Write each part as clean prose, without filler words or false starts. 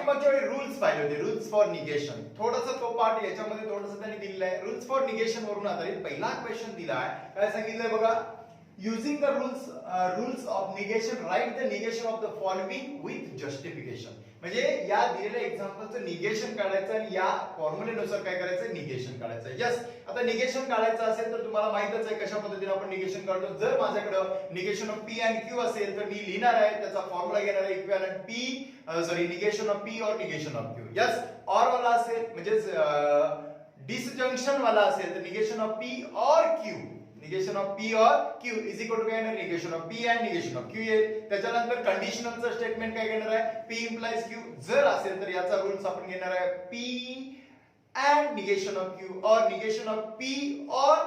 मागच्या वेळी रूल्स पाहिले होते, रूल्स फॉर निगेशन. थोडासा तो पार्ट याच्यामध्ये थोडंसं त्यांनी दिलेला आहे. रूल्स फॉर निगेशन वरून आधारित पहिला क्वेश्चन दिला आहे. काय सांगितलंय बघा, using the rules of negation, write the negation of the following with justification. म्हणजे या दिलेल्या एक्झाम्पलचं निगेशन काढायचं आणि या फॉर्म्युलेनुसार काय करायचं, निगेशन काढायचं. यस, आता निगेशन काढायचं असेल तर तुम्हाला माहितच आहे कशा पद्धतीने आपण निगेशन काढतो. जर माझ्याकडे negation of P and Q असेल तर मी लिहिणार आहे, त्याचा फॉर्म्युला घेणार आहे equivalent P negation of P or negation of Q. Yes, or वाला असेल म्हणजे डिसजंक्शन वाला असेल तर negation of P or Q, negation of P or Q is equal to काय येणार, negation of P and negation of Q येईल. त्याच्यानंतर कंडिशनलचं स्टेटमेंट काय घेणार आहे, पी इम्प्लाइज क्यू. जर असेल तर याचा रूल्स आपण घेणार आहे P and negation of Q और negation of P or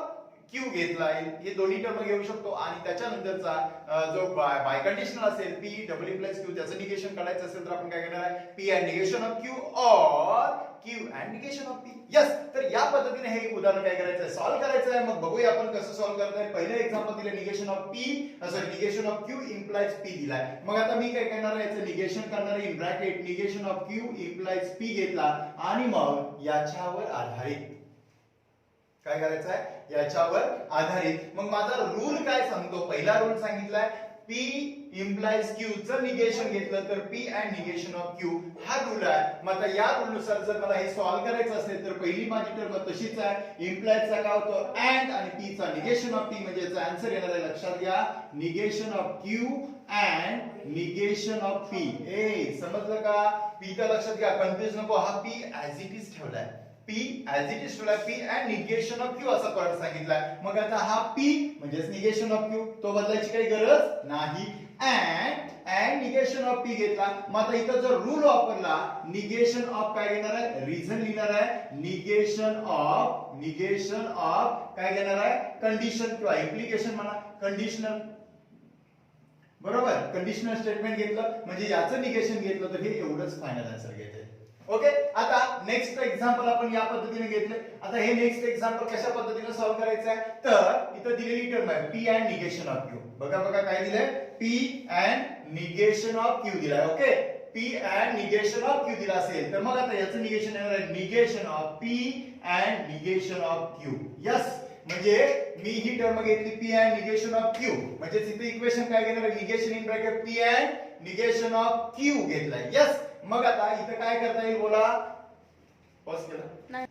Q घेतला आहे, हे दोन्ही टर्म घेऊ शकतो. आणि त्याच्यानंतरचा जो बाय कंडिशनल असेल पी डबल इम्प्लाइज क्यू, त्याचं निगेशन काढायचं असेल तर आपण काय घेणार आहे, P and negation of Q or Q and negation of P. Yes, तर या पद्धतीने हे उदाहरण काय करायचं आहे, सॉल्व्ह करायचं आहे. मग बघूया आपण कसं सॉल्व्ह करताय. पहिलं एक्झाम्पल दिलं, negation of P negation of Q implies P दिलाय. मग आता मी काय करणार आहे, याचं निगेशन करणार आहे. In bracket negation of Q implies P घेतला आणि मग याच्यावर आधारित काय करायचं आहे, याच्यावर आधारित मग माझा रूल काय सांगतो. पहिला रूल सांगितलाय P इम्प्लाइज Q चं निगेशन घेतलं तर P and negation of Q हा रूल आहे. मग आता या रूल नुसार जर मला हे सॉल्व्ह करायचं असेल तर पहिली माझी टर्म तशीच आहे. इम्प्लाइजचा काय होतो अँड आणि P चा निगेशन ऑफ P म्हणजे याचा आन्सर येणार आहे, लक्षात घ्या, negation of Q and negation of P. समजलं का? P चा लक्षात घ्या, कन्फ्युज नको, हा P ऍज इट इज ठेवलाय. P as it is ठेवलाय, P and negation of Q असा पॉइंट सांगितलाय. मग आता हा P म्हणजेच निगेशन ऑफ Q तो बदलायची काही गरज नाही. and निगेशन ऑफ P घेतला. मग आता इथं जर रूल वापरला, निगेशन ऑफ काय घेणार आहे, रिझन लिहिणार आहे, निगेशन ऑफ काय घेणार आहे, कंडिशन किंवा इम्प्लिकेशन म्हणा, कंडिशनल. बरोबर, कंडिशनल स्टेटमेंट घेतलं म्हणजे याचं निगेशन घेतलं तर हे एवढंच फायनल आन्सर घेते. ओके, आता नेक्स्ट एक्झाम्पल आपण या पद्धतीने घेतले. आता हे नेक्स्ट एक्झाम्पल कशा पद्धतीने सॉल्व्ह करायचं आहे, तर इथं दिलेली टर्म आहे P and negation of Q. बघा काय दिलंय, P and negation of Q दिलाय. Okay, P and negation of Q दिला असेल तर मग आता याचं निगेशन येणार आहे, negation of P and negation of Q. Yes, म्हणजे मी ही टर्म घेतली P and negation of Q म्हणजे इथे इक्वेशन काय घेणार आहे, negation in bracket P and negation of Q घेतलाय. यस, मग आता इथे काय करता येईल बोला, पॉज केला,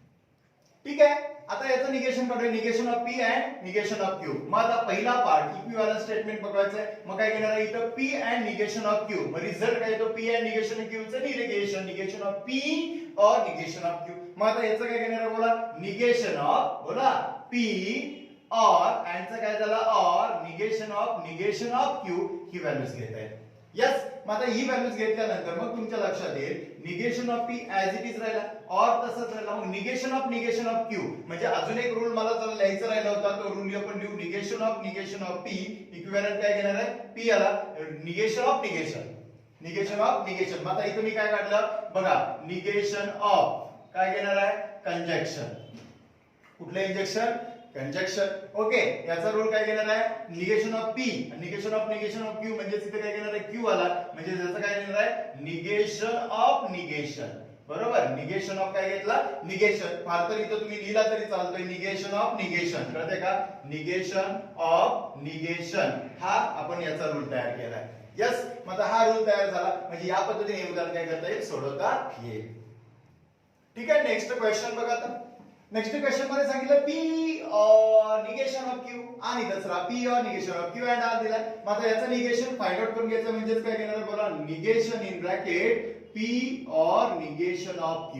ठीक आहे. आता याचं निगेशन काढूया, negation of P and negation of Q. मग आता पहिला पार्ट इक्विव्हॅलंट स्टेटमेंट बघायचं आहे. मग काय घेणार आहे इथं P and negation of Q. मग रिझल्ट काय येतो, P and negation of Q चं निगेशन ऑफ P और निगेशन ऑफ Q. मग आता याचं काय घेणार आहे बोला, निगेशन ऑफ बोला P और अँडचं काय झालं और negation of Q he values घेत आहेत. यस, मग आता ही व्हॅल्यूज घेतल्यानंतर मग तुमच्या लक्षात येईल negation of P as it is राहिला और तसंच राहिला. मग निगेशन ऑफ Q म्हणजे अजून एक रूल मला जर लिहायचा राहिला होता तो रूल आपण लिहू, निगेशन ऑफ P इक्विव्हॅलेंट काय घेणार आहे, P आला, निगेशन ऑफ निगेशन. मग आता इथे मी काय काढलं बघा, निगेशन ऑफ काय घेणार आहे, कंजक्शन. कुठलं इंजेक्शन, कंजक्शन. ओके, याचा रूल काय घेणार आहे, negation of P negation of Q म्हणजे इथे काय घेणार आहे, Q आला म्हणजे याचं काय घेणार आहे, निगेशन. बरोबर, निगेशन ऑफ काय घेतला, निगेशन. फार तर इथं तुम्ही लिहिला तरी चालतोय, निगेशन ऑफ निगेशन. कळतंय का, निगेशन ऑफ निगेशन हा आपण याचा रूल तयार केलाय. यस, मग हा रूल तयार झाला म्हणजे या पद्धतीने हे उदाहरण काय करता येईल, सोडवता येईल. ठीक आहे, नेक्स्ट क्वेश्चन बघा. आता नेक्स्ट क्वेश्चन मध्ये सांगितलं P और निगेशन ऑफ Q आणि दुसरा P और negation of Q and R दिला. मग आता याचं निगेशन फाइंड आउट करून घ्यायचं म्हणजे काय घेणार बोला, निगेशन इन ब्रॅकेट P और निगेशन ऑफ Q.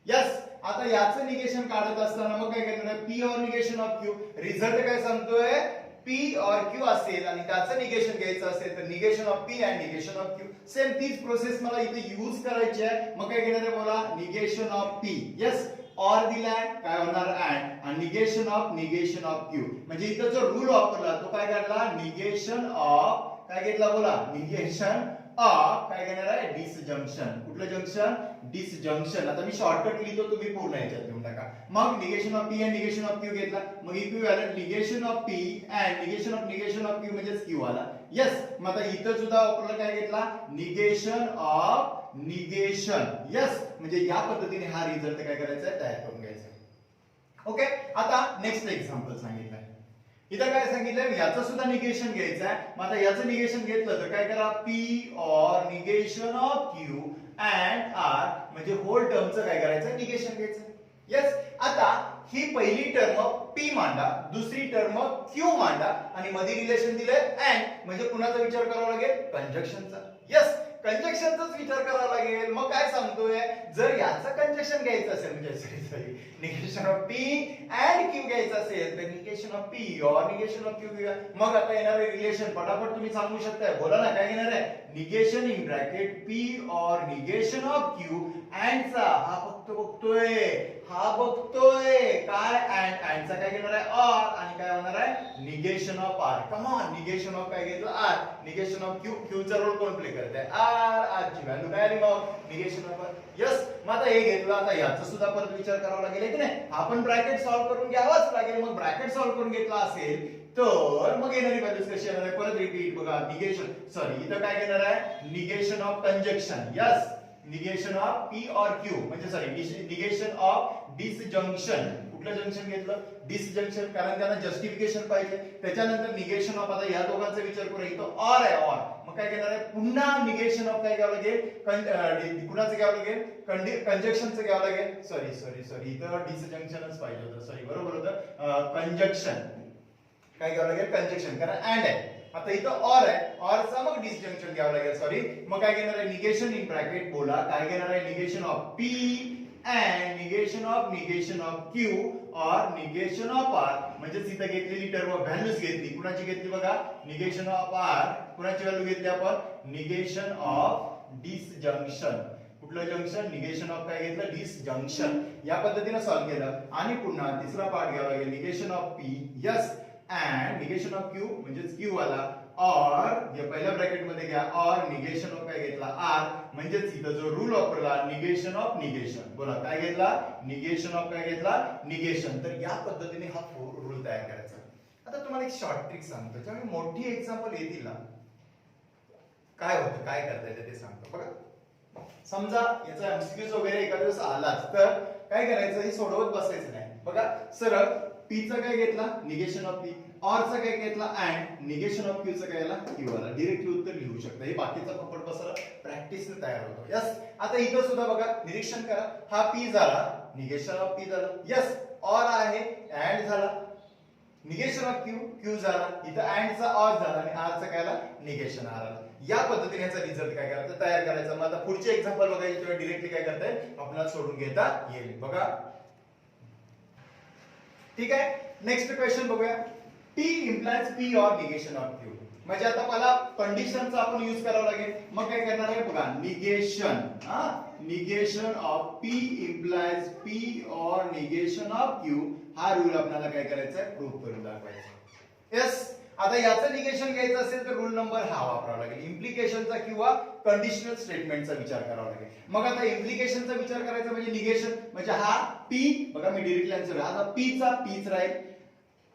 यस, आता याचं निगेशन काढत असताना मग काय करणार आहे, P और निगेशन ऑफ Q. रिझल्ट काय सांगतोय, P और Q असेल आणि त्याचं निगेशन घ्यायचं असेल तर negation of P and negation of Q. Same तीच प्रोसेस मला इथे यूज करायची आहे. मग काय घेणार आहे बोला, निगेशन ऑफ P. यस, और दिलाय काय होणार अँड आणि निगेशन ऑफ Q म्हणजे इथं जो रूल वापरला तो काय काढला, निगेशन ऑफ काय घेतला बोला, निगेशन ऑफ काय घेणार आहे, डिसजंक्शन. कुठलं जंक्शन, डिसजंक्शन. आता मी शॉर्टकट लिहितो, तुम्ही पूर्ण याच्यात लिहून टाका. मग negation of P and negation of Q घेतला. मग equivalent negation of P and negation of Q म्हणजेच Q आला. यस, मग आता इथं सुद्धा वापरलं काय घेतला निगेशन ऑफ निगेशन. यस, म्हणजे या पद्धतीने हा रिझल्ट काय करायचा आहे तयार करून घ्यायचा. ओके, आता नेक्स्ट एक्झाम्पल सांगितलंय. इथं काय सांगितलंय याचं सुद्धा निगेशन घ्यायचं आहे. मग आता याचं निगेशन घेतलं तर काय करा P or negation of Q and R म्हणजे होल टर्मचं काय करायचं निगेशन घ्यायचं. यस, आता ही पहिली टर्म पी मांडा, दुसरी टर्म क्यू मांडा आणि मध्ये रिलेशन दिलंय अँड म्हणजे कुणाचा विचार करावा लागेल कंजक्शनचा. यस, कंजक्शनचाच विचार करावा लागेल. मग काय सांगतोय जर याचं कंजक्शन घ्यायचं असेल म्हणजे sorry negation of P and Q घ्यायचं असेल तर negation of P or negation of Q घेऊया. मग आता येणार आहे रिलेशन फटाफट तुम्ही सांगू शकताय. बोला ना काय येणार आहे negation in bracket P or negation of Q and चा हा बघतोय काय अँड चा काय घेणार आहे आर आणि काय होणार आहे negation of R. Come on, negation of काय घेतलं R, negation of Q, Q चा रोल कोण प्ले करत आहे आर ची व्हॅल्यू काय आली मग निगेशन ऑफ आर. यस, मग आता हे घेतलं. आता याचा सुद्धा परत विचार करावा लागेल की नाही. आपण ब्रॅकेट सॉल्व्ह करून घ्यावाच लागेल. मग ब्रॅकेट सॉल्व्ह करून घेतला असेल तर मग येणारी व्हॅल्यूज कशी येणार आहे परत रिपीट बघा निगेशन सॉरी इथं काय घेणार आहे negation of conjunction. Yes, negation of P or Q म्हणजे सॉरी निगेशन ऑफ डिसजंक्शन. कुठलं जंक्शन घेतलं डिसजंक्शन कारण त्यांना जस्टिफिकेशन पाहिजे. त्याच्यानंतर निगेशन ऑफ आता या दोघांचा विचार करू इथं ऑर आहे ऑर मग काय घेणार आहे पुन्हा निगेशन ऑफ काय घ्यावं लागेल कुणाचं घ्यावं लागेल कंजक्शनचं घ्यावं लागेल. सॉरी इथं डिसजंक्शनच पाहिजे होतं. सॉरी बरोबर होतं कंजक्शन काय घ्यावं लागेल कंजक्शन कारण अँड आहे. आता इथं ऑर आहे ऑरचा मग डिसजंक्शन घ्यावं लागेल. सॉरी मग काय घेणार आहे निगेशन इन ब्रॅकेट बोला काय घेणार आहे negation of P and negation of Q और निगेशन ऑफ आर म्हणजे इथं घेतलेली टर्म व्हॅल्यूज घेतली. कुणाची घेतली बघा निगेशन ऑफ आर. कुणाची व्हॅल्यू घेतली आपण निगेशन ऑफ डिसजंक्शन. कुठलं जंक्शन निगेशन ऑफ काय घेतलं डिसजंक्शन. या पद्धतीने सॉल्व्ह केलं आणि पुन्हा तिसरा पार्ट घ्यावा लागेल negation of P yes and negation of Q म्हणजेच क्यू वाला और या पहिल्या ब्रॅकेट मध्ये घ्या और निगेशन ऑफ काय घेतला आर म्हणजेच इथं जो रूल वापरला निगेशन ऑफ निगेशन. बोला काय घेतला निगेशन ऑफ काय घेतला निगेशन. तर या पद्धतीने हा रूल तयार करायचा. आता तुम्हाला एक शॉर्ट ट्रिक सांगतो ज्यावेळी मोठी एक्झाम्पल येतील ना काय होतं काय करता येतं ते सांगतो बघा. समजा याचा एमसीक्यूज वगैरे एका दिवस आलाच तर काय करायचं हे सोडवत बसायचं नाही. बघा सरळ पी चा काय घेतला निगेशन ऑफ पी और चा काय घेतला अँड निगेशन ऑफ क्यू चा काय आला क्यू आला. डायरेक्टली उत्तर लिहू शकता. हे बाकीचा पपट बसला प्रॅक्टिसने तयार होतो. यस, आता इथं सुद्धा बघा निरीक्षण करा हा पी झाला निगेशन ऑफ पी झाला. यस, और आहे अँड झाला निगेशन ऑफ क्यू क्यू झाला इथं अँड चा और झाला आणि आर चा काय आला निगेशन आर आला. या पद्धतीने याचा रिझल्ट काय करायचा तयार करायचा. मग आता पुढचे एक्झाम्पल बघायचे तेव्हा डायरेक्टली काय करता येईल आपल्याला सोडून घेता येईल. बघा ठीक आहे. नेक्स्ट क्वेश्चन बघूया. P implies P or negation of Q. म्हणजे आता मला कंडिशनचा आपण यूज करावा लागेल. मग काय करणार आहे बघा negation negation of P implies P or negation of Q हा रूल आपल्याला काय करायचा आहे प्रूव्ह करून दाखवायचा. यस, आता याचं निगेशन घ्यायचं असेल तर रूल नंबर हा वापरावा लागेल. इम्प्लिकेशनचा किंवा कंडिशनल स्टेटमेंटचा विचार करावा लागेल. मग आता इम्प्लिकेशनचा विचार करायचा म्हणजे निगेशन म्हणजे हा P बघा मी डायरेक्टली आन्सर आता P चा Pच राहील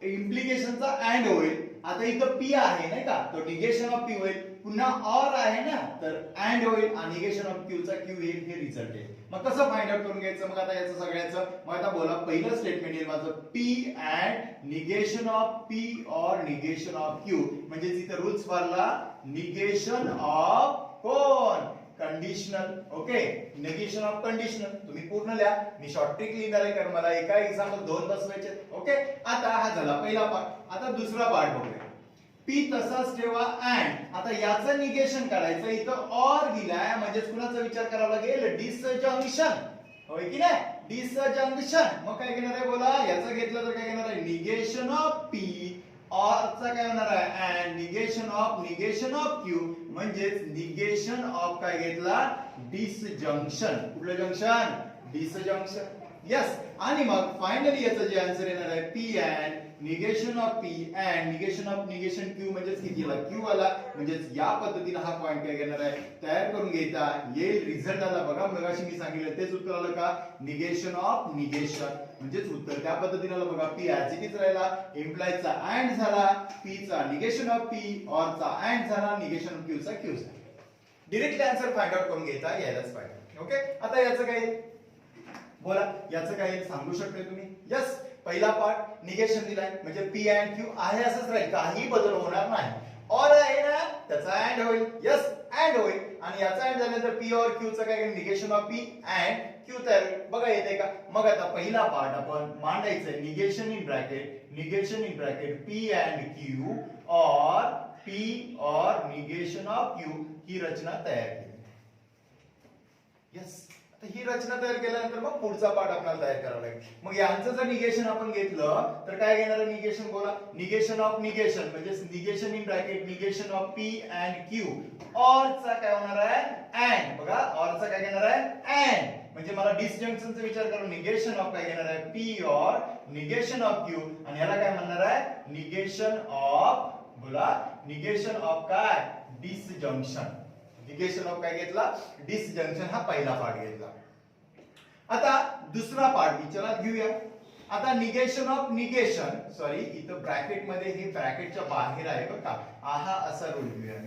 इम्प्लिकेशनचा अँड होईल. आता इथं पी आहे नाही का तो निगेशन ऑफ पी होईल. पुन्हा ऑर आहे ना तर अँड होईल आणि निगेशन ऑफ क्यू चा क्यू येईल. हे रिझल्ट येईल. मग कसं फाइंड आउट करून घ्यायचं मग आता याचं सगळ्याचं मग आता बोला पहिलं स्टेटमेंट येईल माझं P and negation of P or negation of Q म्हणजे इथं रूल्स वारला निगेशन ऑफ कोण conditional. Okay, negation of conditional तुम्ही पूर्ण लिहा. मी शॉर्ट ट्रिक लिहिणार आहे कारण मला एका एक्झाम्पल दोन बसवायचे. ओके, आता हा झाला पहिला पार्ट. आता दुसरा पार्ट बघूया. पी तसाच ठेवा अँड आता याचं निगेशन करायचं इथं ऑर दिलाय म्हणजेच कुणाचा विचार करावा लागेल डिसजंक्शन होय की नाही डिसजंक्शन. मग काय घेणार आहे बोला याचं घेतलं तर काय घेणार आहे निगेशन ऑफ पी और चा काय होणार आहे अँड निगेशन ऑफ क्यू म्हणजेच निगेशन ऑफ काय घेतला डिसजंक्शन. कुठलं जंक्शन डिसजंक्शन. यस, आणि मग फायनली याचं जे आन्सर येणार आहे P and negation of P and negation of negation Q म्हणजेच किती आला क्यू आला म्हणजेच या पद्धतीने हा पॉइंट काय घेणार आहे तयार करून घेता येईल रिझल्ट आला बघा मगाशी मी सांगितलं तेच उत्तर आलं का निगेशन ऑफ निगेशन म्हणजेच उत्तर त्या पद्धतीने आलं बघा पी ऍज इट इज राहिला इम्प्लाइज चा अँड झाला पी चा निगेशन ऑफ पी ऑर चा अँड झाला निगेशन ऑफ क्यू चा क्यू झाला डायरेक्टली आन्सर फाइंड आउट करून घेता यायलाच पाहिजे ओके आता याचं काय बोला याचं काय सांगू शकता तुम्ही यस पहिला पार्ट निगेशन दिलाय म्हणजे पी अँड क्यू आहे असंच राहील काही बदल होणार नाही और आहे ना त्याचा अँड होईल यस अँड होईल आणि याचा अँड झाल्यानंतर पी और क्यू चं काय negation of P and Q तयार होईल बघा येते का मग आता पहिला पार्ट आपण मांडायचं negation in bracket P and Q और P or negation of Q ही रचना तयार केली यस तर ही रचना तयार केल्यानंतर मग पुढचा पार्ट आपल्याला तयार करावा लागेल मग यांचं जर निगेशन आपण घेतलं तर काय घेणार आहे निगेशन बोला निगेशन ऑफ निगेशन म्हणजे negation in bracket negation of P and Q or चा काय होणार आहे अँड बघा ऑर चा काय घेणार आहे अँड म्हणजे मला डिसजंक्शनचा विचार करून निगेशन ऑफ काय घेणार आहे P or negation of Q आणि याला काय म्हणणार आहे निगेशन ऑफ बोला निगेशन ऑफ काय डिसजंक्शन निगेशन ऑफ काय घेतला डिसजंक्शन हा पहिला पार्ट घेतला आता दुसरा पार्ट विचारात घेऊया आता निगेशन ऑफ निगेशन सॉरी इथं ब्रॅकेट मध्ये हे ब्रॅकेटच्या बाहेर आहे बघा हा असा रूल घेऊया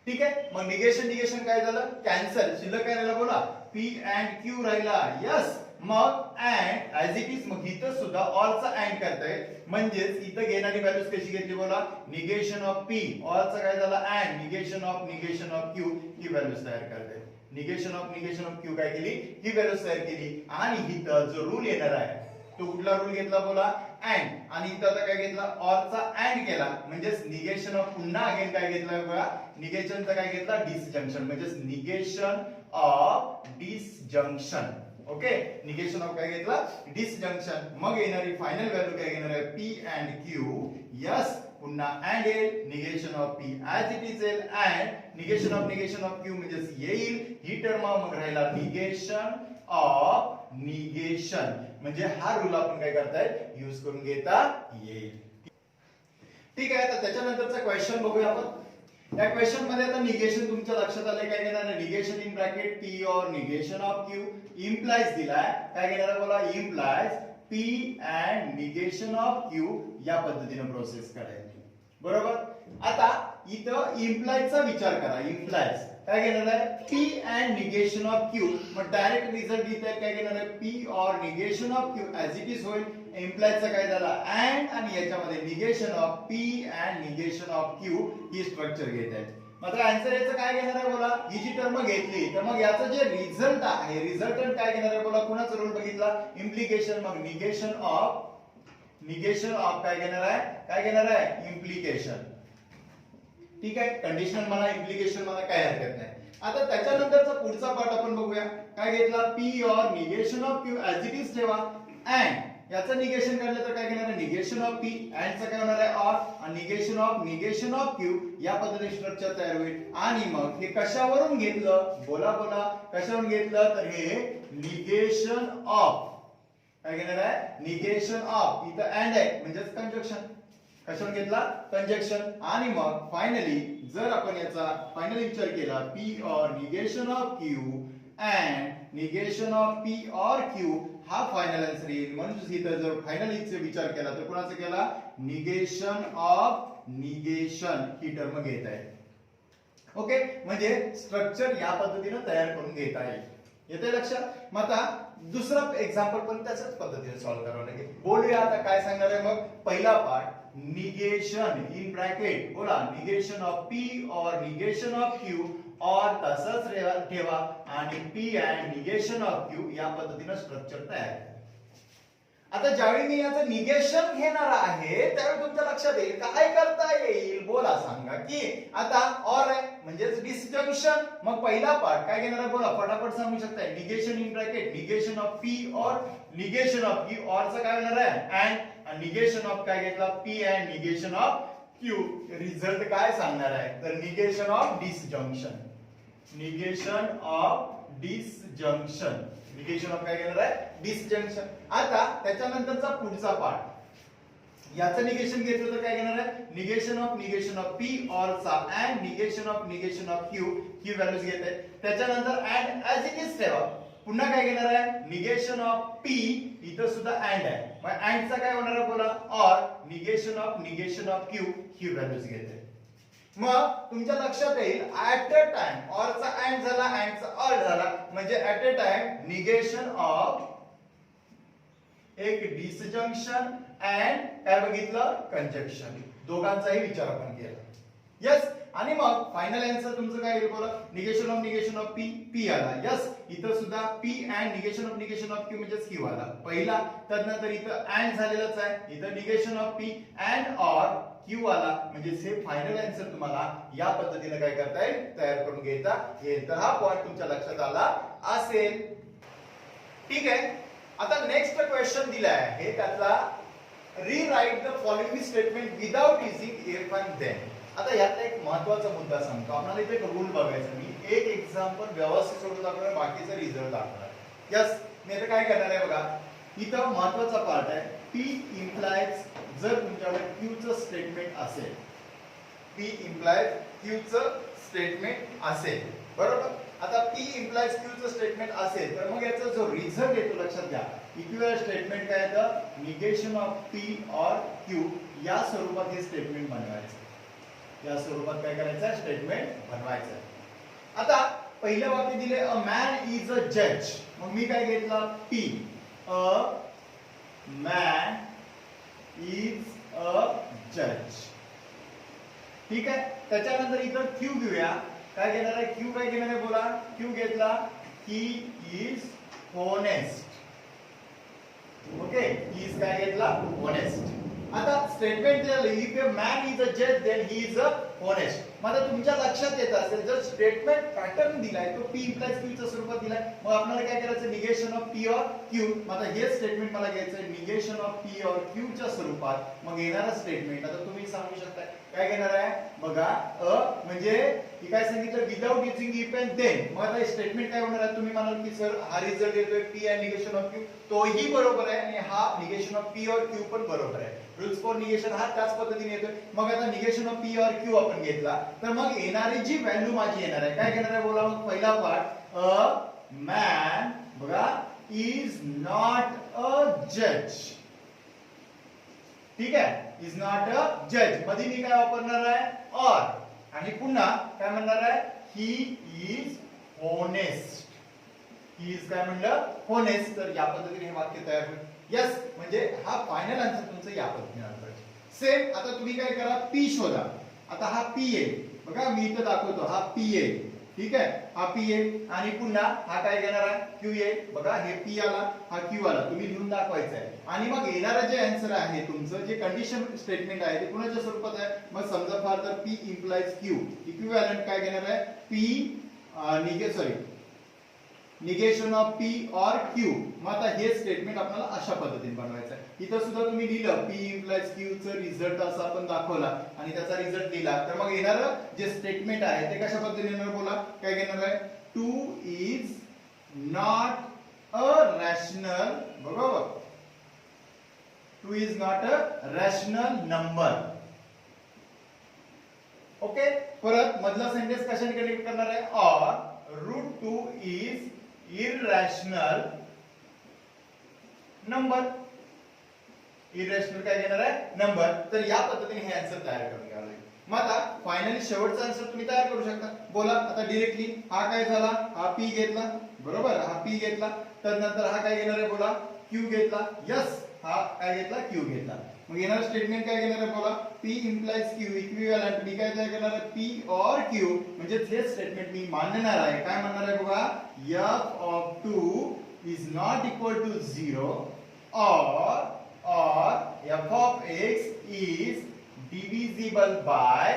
ठीक आहे मग निगेशन काय झालं कॅन्सल शिल्लक काय राहिला बोला पी अँड क्यू राहिला यस मग अँड ऍज इट इज मग इथं सुद्धा ऑर चा अँड करताय म्हणजेच इथं घेणारी व्हॅल्यूज कशी घेतली बोला निगेशन ऑफ पी ऑर चा काय झाला and negation of Q he values तयार करताय निगेशन ऑफ क्यू काय केली ही व्हॅल्यूज तयार केली आणि इथं जो रूल येणार आहे तो कुठला रूल घेतला बोला अँड आणि इथं आता काय घेतला ऑर चा अँड केला म्हणजेच निगेशन ऑफ पुन्हा अगेन काय घेतला बघा निगेशनचा काय घेतला डिसजंक्शन म्हणजेच negation of disjunction okay negation of काय घेतला डिसजंक्शन मग येणारी फायनल व्हॅल्यू काय घेणार आहे पी अँड क्यू यस पुन्हा अँड येईल negation of P as it is येईल अँड निगेशन ऑफ क्यू म्हणजेच येईल ही टर्म मग राहिला निगेशन ऑफ निगेशन म्हणजे हा रूल आपण काय करताय यूज करून घेता येईल ठीक आहे तर त्याच्यानंतरचा क्वेश्चन बघूया आपण या क्वेश्चन मध्ये आता निगेशन तुमच्या लक्षात आले काय घेणार आहे negation in bracket P or negation of Q implies दिलाय काय घेणार आहे बोला implies P and negation of Q या पद्धतीने प्रोसेस करायची बरोबर आता इथं इम्प्लाइजचा विचार करा इम्प्लाइज काय घेणार आहे P and negation of Q मग डायरेक्ट रिझल्ट इथे काय घेणार आहे P or negation of Q as it is होईल इम्प्लाइजचा काय झाला अँड आणि याच्यामध्ये negation of P and negation of Q he structure घेत आहे मात्र आन्सर याचं काय घेणार आहे बोला ही जी टर्म घेतली तर मग याचं जे रिझल्ट आहे रिझल्टंट काय घेणार आहे बोला कुणाचा रूल बघितला इम्प्लिकेशन मग निगेशन ऑफ काय घेणार आहे इम्प्लिकेशन ठीक आहे कंडिशनल म्हणा इम्प्लिकेशन म्हणा काय हरकत नाही आता त्याच्यानंतरचा पुढचा पार्ट आपण बघूया काय घेतला P or negation of Q as it is ठेवा अँड याचं निगेशन काढलं तर काय घेणार आहे निगेशन ऑफ पी अँड चा काय होणार आहे ऑर आणि निगेशन ऑफ क्यू या पद्धतीने स्ट्रक्चर तयार होईल आणि मग हे कशावरून घेतलं बोला कशावरून घेतलं तर हे निगेशन ऑफ काय घेणार आहे निगेशन ऑफ इथं अँड आहे म्हणजेच कंजक्शन कशावरून घेतला कंजक्शन आणि मग फायनली जर आपण याचा फायनली विचार केला P or negation of Q and negation of P or Q हा फायनल आन्सर येईल म्हणजे इथं जर फायनलीचा विचार केला तर कोणाचा केला negation of negation he term घेत आहे ओके म्हणजे स्ट्रक्चर या पद्धतीने तयार करून घेता येईल येते लक्षात मग आता दुसरा एक्झाम्पल पण त्याच्याच पद्धतीने सॉल्व्ह करावं लागेल बोलूया आता काय सांगणार आहे मग पहिला पार्ट निगेशन इन ब्रॅकेट बोला negation of P or negation of Q और तसंच ठेवा आणि P and negation of Q या पद्धतीने स्ट्रक्चर तयार आता ज्यावेळी मी याचं निगेशन घेणार आहे त्यावेळी तुमच्या लक्षात येईल काय करता येईल बोला सांगा की आता और आहे म्हणजेच डिसजंक्शन मग पहिला पार्ट काय घेणार आहे बोला फटाफट सांगू शकताय negation in bracket negation of P or negation of Q और चा काय होणार आहे अँड निगेशन ऑफ काय घेतला P and negation of Q result काय सांगणार आहे तर negation of disjunction negation of काय घेणार आहे डिसजंक्शन आता त्याच्यानंतरचा पुढचा पार्ट याचं निगेशन घेतलं तर काय घेणार आहे, निगेशन ऑफ पी ऑर चा and negation of Q he values घेत आहे. त्याच्यानंतर अँड ऍज इट इज ठेवा. पुन्हा काय घेणार आहे, निगेशन ऑफ पी, इथं सुद्धा अँड आहे, मग अँडचा काय होणार आहे बोला, or negation of Q he values घेते. मग तुमच्या लक्षात येईल ऍट अ टाइम ऑरचा अँड झाला, अँडचा ऑर झाला, म्हणजे at a time negation of एक डिसजंक्शन अँड काय बघितलं, कंजक्शन, दोघांचाही विचार आपण केला. यस. आणि मग फायनल आन्सर तुमचं काय येईल बोला, निगेशन ऑफ पी, पी आला. यस. इथं सुद्धा P and negation of Q म्हणजे क्यू आला पहिला. त्यानंतर इथं अँड झालेलंच आहे, इथं negation of P and or Q आला, म्हणजे हे फायनल आन्सर तुम्हाला या पद्धतीने काय करता येईल, तयार करून घेता येईल. तर हा पॉइंट तुमच्या लक्षात आला असेल. ठीक आहे. आता नेक्स्ट क्वेश्चन दिला आहे त्यातला, rewrite the following statement without using if and then. आता यातला एक महत्त्वाचा मुद्दा सांगतो. आपल्याला इथे एक रूल बघायचा. मी एक एक्झाम्पल व्यवस्थित सोडून दाखवणार, बाकीचा रिझल्ट दाखवणार. यस. मी आता काय करणार आहे बघा, इथं महत्त्वाचा पार्ट आहे, पी इम्प्लाइज जर तुमच्याकडे क्यू चं स्टेटमेंट असेल, पी इम्प्लाइज क्यू चं स्टेटमेंट असेल, बरोबर. आता पी इम्प्लाइज क्यू चं स्टेटमेंट असेल तर मग याचा जो रिझल्ट येतो लक्षात घ्या, इक्विव्हॅलेंट स्टेटमेंट काय येतं, negation of P or Q या स्वरूपात हे स्टेटमेंट बनवायचं. या स्वरूपात काय करायचं, स्टेटमेंट बनवायचं. आता पहिलं वाक्य दिले, अ मॅन इज अ जज. मग मी काय घेतलं, P, a man is a जज. ठीक आहे. त्याच्यानंतर इथं क्यू घेऊया. काय घेणार आहे, क्यू काय घेणार आहे बोला, क्यू घेतला, he is honest. Okay. He is काय घेतला, होनेस्ट. आता स्टेटमेंट दिलं, if a man is a जज then he is a honest. मग तुमच्या लक्षात येत असेल, जर स्टेटमेंट पॅटर्न दिलाय तो पी इम्प्लाइज क्यू च्या स्वरूपात दिलाय, मग आपल्याला काय करायचं, negation of P or Q. मग हे स्टेटमेंट मला घ्यायचं negation of P or Q च्या स्वरूपात. मग येणारा स्टेटमेंट आता तुम्ही सांगू शकता काय घेणार आहे बघा, अ म्हणजे ही काय सांगितलं, without using if and then. मग आता स्टेटमेंट काय होणार आहे, तुम्ही म्हणाल की सर हा रिझल्ट येतोय P and negation of Q, तोही बरोबर आहे आणि हा negation of P or Q पण बरोबर आहे. रूल्स फॉर निगेशन हा त्याच पद्धतीने येतोय. मग आता negation of P or Q आपण घेतला तर मग येणारी जी व्हॅल्यू माझी येणार आहे काय घेणार आहे बोला, मग पहिला पार्ट, अ मॅन बघा इज नॉट अ जज. ठीक आहे, इज नॉट अ जज. मध्ये मी काय वापरणार आहे, ऑर, आणि पुन्हा काय म्हणणार आहे, ही इज होनेस्ट. ही इज काय म्हणलं, होनेस्ट. तर या पद्धतीने हे वाक्य तयार होईल. यस. म्हणजे हा फायनल आन्सर तुमचं या पद्धतीने आलं पाहिजे. सेम. आता तुम्ही काय करा, पी शोधा. आता हा पी येईल बघा, मी इथं दाखवतो, हा पी येईल. ठीक आहे, हा पी येईल आणि पुन्हा हा काय घेणार आहे, क्यू येईल. बघा हे पी आला, हा क्यू आला, तुम्ही लिहून दाखवायचं आहे. आणि मग येणारं जे आन्सर आहे तुमचं, जे कंडिशन स्टेटमेंट आहे ते कुणाच्या स्वरूपात आहे, मग समजा फार तर पी इम्प्लाइज क्यू, इक्विव्हॅलेंट काय घेणार आहे, P negation of P or Q. मग आता हे स्टेटमेंट आपल्याला अशा पद्धतीने बनवायचं आहे. इथं सुद्धा तुम्ही लिहिलं पी इम्प्लाइज क्यू चा रिझल्ट असा आपण दाखवला आणि त्याचा रिझल्ट दिला, तर मग येणारं जे स्टेटमेंट आहे ते कशा पद्धतीने येणार बोला, काय घेणार आहे, 2 इज नॉट अ रॅशनल, बरोबर, 2 is not a rational number. Okay. परत मधला सेंटेन्स कशाने कनेक्ट करणार आहे, और √2 इज irrational नंबर. इरेशनल काय घेणार आहे, नंबर. तर या पद्धतीने हे आन्सर तयार करून घ्यावे लागेल. मग आता फायनली शेवटचा आन्सर तुम्ही तयार करू शकता. बोला आता डायरेक्टली, हा काय झाला, हा पी घेतला, बरोबर, हा पी घेतला. त्यानंतर हा काय घेणार आहे बोला, क्यू घेतला. यस. हा काय घेतला, क्यू घेतला. मग येणार स्टेटमेंट काय घेणार आहे बोला, पी इम्प्लाइज क्यू, इक्विव्हॅलेंट मी काय तयार करणार आहे, पी ऑर क्यू. म्हणजे हे स्टेटमेंट मी मानणार आहे. काय म्हणणार आहे बघा, f of 2 is not equal to 0 or f of x is divisible by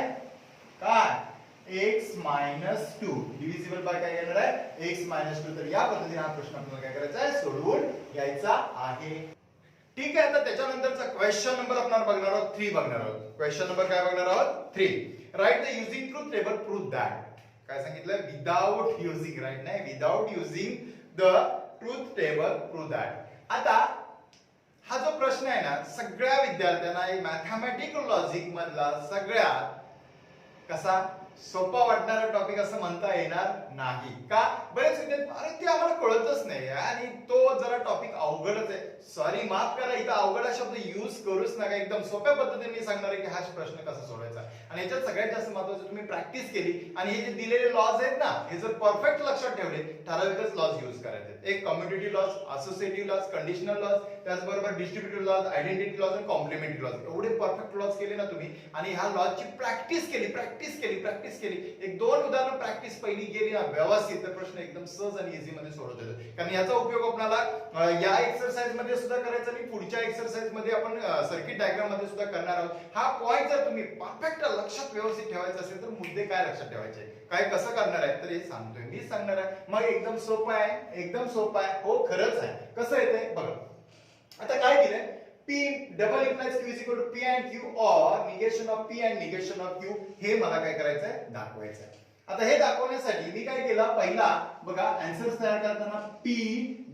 काय, x minus 2. divisible by काय घेणार आहे, x minus 2. तर या पद्धतीने हा प्रश्न आपल्याला काय करायचा आहे, सोडवून घ्यायचा आहे. ठीक आहे. तर त्याच्यानंतरचा क्वेश्चन नंबर आपण बघणार आहोत 3 बघणार आहोत. क्वेश्चन नंबर काय बघणार आहोत, 3. Right the using truth table prove that. काय सांगितलं, विदाउट युजिंग, राइट नाही, without using the truth table prove that. आता हा जो प्रश्न आहे ना सगळ्या विद्यार्थ्यांना मॅथमॅटिकल लॉजिक मधला सगळ्यात कसा सोपा वाटणारा टॉपिक असं म्हणता येणार नाही का. बरेच विद्यार्थी अरे ते आम्हाला कळतच नाही आणि तो जरा टॉपिक अवघडच आहे. सॉरी माफ करा, इथं अवघड शब्द यूज करूच नका. एकदम सोप्या पद्धतीने मी सांगणार आहे की हा प्रश्न कसा सोडवायचा. आणि याच्यात सगळ्यात जास्त महत्त्वाचं तुम्ही प्रॅक्टिस केली आणि हे जे दिलेले लॉज आहेत ना हे जर परफेक्ट लक्षात ठेवले ठराविकच लॉज यूज करायचे. एक commutative laws, associative laws, conditional laws, त्याचबरोबर डिस्ट्रीब्युटिव्ह लॉज, आयडेंटिटी लॉज आणि कॉम्प्लिमेंटरी लॉज एवढे परफेक्ट लॉज केले ना तुम्ही आणि ह्या लॉजची प्रॅक्टिस केली एक दोन उदाहरण प्रॅक्टिस पहिली गेली ना व्यवस्थित तर प्रश्न एकदम सहज आणि इझी मध्ये सोडवता येतो. कारण याचा उपयोग आपल्याला या एक्सरसाइज मध्ये सुद्धा करायचा आणि पुढच्या एक्सरसाइज मध्ये आपण सर्किट डायग्राम मध्ये सुद्धा करणार आहोत. हा पॉइंट जर तुम्ही परफेक्ट लक्षात व्यवस्थित ठेवायचा असेल तर मुद्दे काय लक्षात ठेवायचे, काय कसं करणार आहे तर हे सांगतोय मी सांगणार आहे. मग एकदम सोपं आहे. हो खरंच आहे. कसं येतंय बघा. आता काय दिलंय P double implies Q is equal to P and Q or negation of P and negation of Q हे मला काय करायचंय दाखवायचंय. आता हे दाखवण्यासाठी मी काय केलं पहिला बघा आन्सर्स तयार करताना P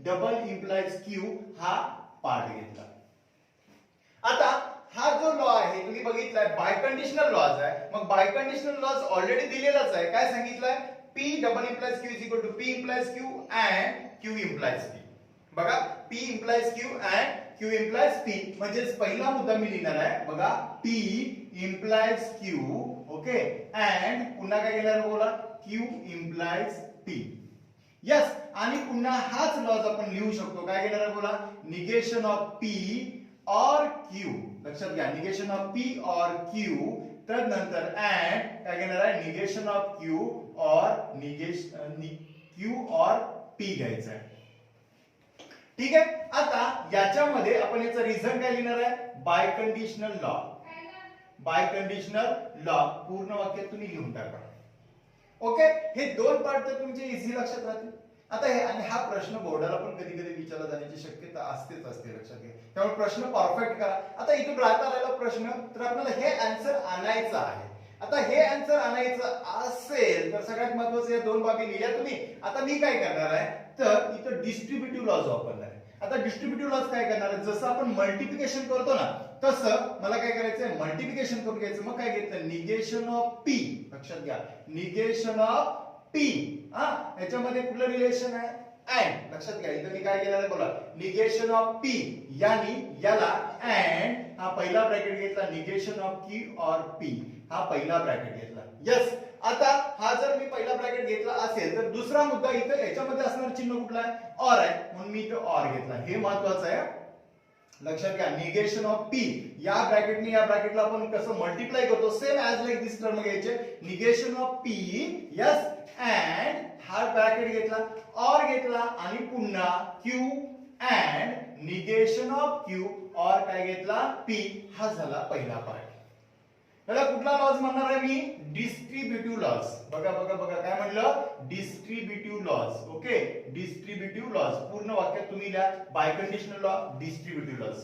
double implies Q हा पार्ट घेतला. आता हा जो लॉ आहे तुम्ही बघितलाय बाय कंडिशनल लॉज आहे. मग बाय कंडिशनल लॉज ऑलरेडी दिलेलाच आहे. काय सांगितलंय P double implies Q is equal to P implies Q and Q implies P. बघा P implies Q and Q implies P म्हणजेच पहिला मुद्दा मी लिहिणार आहे बघा P implies Q okay and पुन्हा काय केलं बोला Q implies P. यस आणि पुन्हा हाच लॉज आपण लिहू शकतो. काय केलं बोला निगेशन ऑफ P और Q. लक्षात घ्या निगेशन ऑफ P और Q तदनंतर and काय घेणार आहे निगेशन ऑफ Q और Q और P घ्यायचं आहे. ठीक आहे. आता याच्यामध्ये आपण याचा रिझन काय लिहिणार आहे बाय कंडिशनल लॉ पूर्ण वाक्यात तुम्ही लिहून टाका. ओके हे दोन पार्ट तर तुमचे इझी लक्षात राहतील. आता हे आणि हा प्रश्न बोर्डाला पण कधी कधी विचारला जाण्याची शक्यता असते लक्षात घ्या. त्यामुळे प्रश्न परफेक्ट करा. आता इथून राहता प्रश्न तर आपल्याला हे आन्सर आणायचं आहे. आता हे आन्सर आणायचं असेल तर सगळ्यात महत्त्वाचं या दोन बाबी लिहिल्या तुम्ही. आता मी काय करणार आहे तर इथं डिस्ट्रीब्युटिव्ह लॉज वापरणार आहे. आता डिस्ट्रीब्युटिव्ह लॉज काय करणार आहे जसं आपण मल्टिप्लिकेशन करतो ना तसं मला काय करायचंय मल्टिप्लिकेशन करून घ्यायचं. मग काय घेतलं निगेशन ऑफ P. लक्षात घ्या निगेशन ऑफ P. याच्यामध्ये कुठलं रिलेशन आहे अँड. लक्षात घ्या इथं मी काय केलं बोला निगेशन ऑफ P यानी याला अँड हा पहिला ब्रॅकेट घेतला निगेशन ऑफ Q और P हा पहिला ब्रॅकेट घेतला. यस आता हा जर मी पहिला ब्रॅकेट घेतला असेल तर दुसरा मुद्दा इथं याच्यामध्ये असणार चिन्ह कुठला आहे और आहे म्हणून मी इथं और घेतला. हे महत्त्वाचं आहे लक्षात घ्या. निगेशन ऑफ P या ब्रॅकेटने या ब्रॅकेटला आपण कसं मल्टिप्लाय करतो सेम ऍज लाईक दिस टर्म घ्यायचे negation of P yes and हा ब्रॅकेट घेतला और घेतला आणि पुन्हा Q and negation of Q और काय घेतला P हा झाला पहिला पार्ट. त्याला कुठला लॉज म्हणणार आहे मी डिस्ट्रीब्युटिव्ह लॉज. बघा काय म्हणलं distributive laws. Okay distributive laws पूर्ण वाक्यात तुम्ही लिहा biconditional law distributive laws.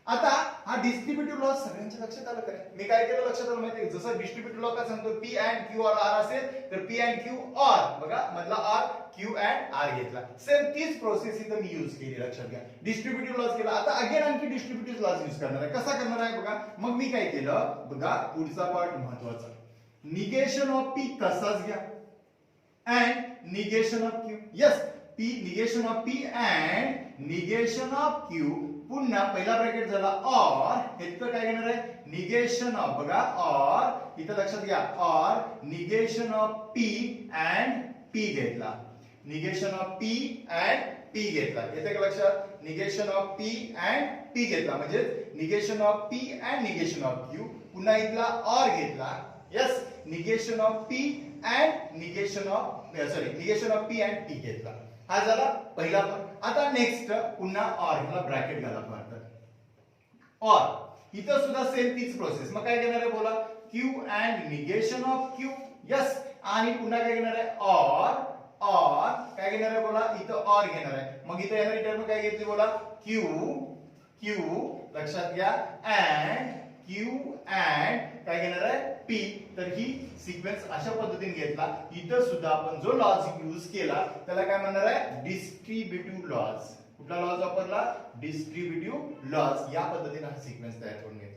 आता हा डिस्ट्रीब्युटिव्ह लॉज सगळ्यांच्या लक्षात आलं का मी काय केलं लक्षात आलं माहिती जसं डिस्ट्रीब्युटिव्ह लॉ काय सांगतो P अँड Q और R असेल तर P अँड Q और बघा मधला R Q अँड R घेतला. सेम तीच प्रोसेस इथं मी यूज केली लक्षात घ्या. डिस्ट्रीब्युटिव्ह लॉज केला. आता अगेन आणखी डिस्ट्रीब्युटिव्ह लॉज यूज करणार आहे. कसा करणार आहे बघा मग मी काय केलं बघा पुढचा पार्ट महत्त्वाचा निगेशन ऑफ P तसाच घ्या and negation of Q. Yes P negation of P and negation of Q पुन्हा पहिला ब्रॅकेट झाला और इथं काय घेणार आहे निगेशन ऑफ बघा और इथं लक्षात घ्या और negation of P and P घेतला. Negation of P and P घेतला. येते का लक्षात negation of P and P घेतला म्हणजे negation of P and negation of Q पुन्हा इथला और घेतला. Yes negation of P and negation of negation of P and P घेतला. हा झाला पहिला पार्ट. आता नेक्स्ट पुन्हा और ह्याला ब्रॅकेट घाला पार्ट और इथं सुद्धा सेम तीच प्रोसेस. मग काय घेणार आहे बोला Q and negation of Q. Yes आणि पुन्हा काय घेणार आहे और काय घेणार आहे बोला इथं और घेणार आहे. मग इथं येणारी टर्म काय घेतली बोला Q लक्षात घ्या अँड Q अँड काय घेणार आहे P. तर ही सिक्वेन्स अशा पद्धतीने घेतला. इथं सुद्धा आपण जो लॉज यूज केला त्याला काय म्हणणार आहे डिस्ट्रीब्युटिव्ह लॉज. कुठला लॉज वापरला? Distributive laws. या पद्धतीने हा सिक्वेन्स तयार करून घेतला.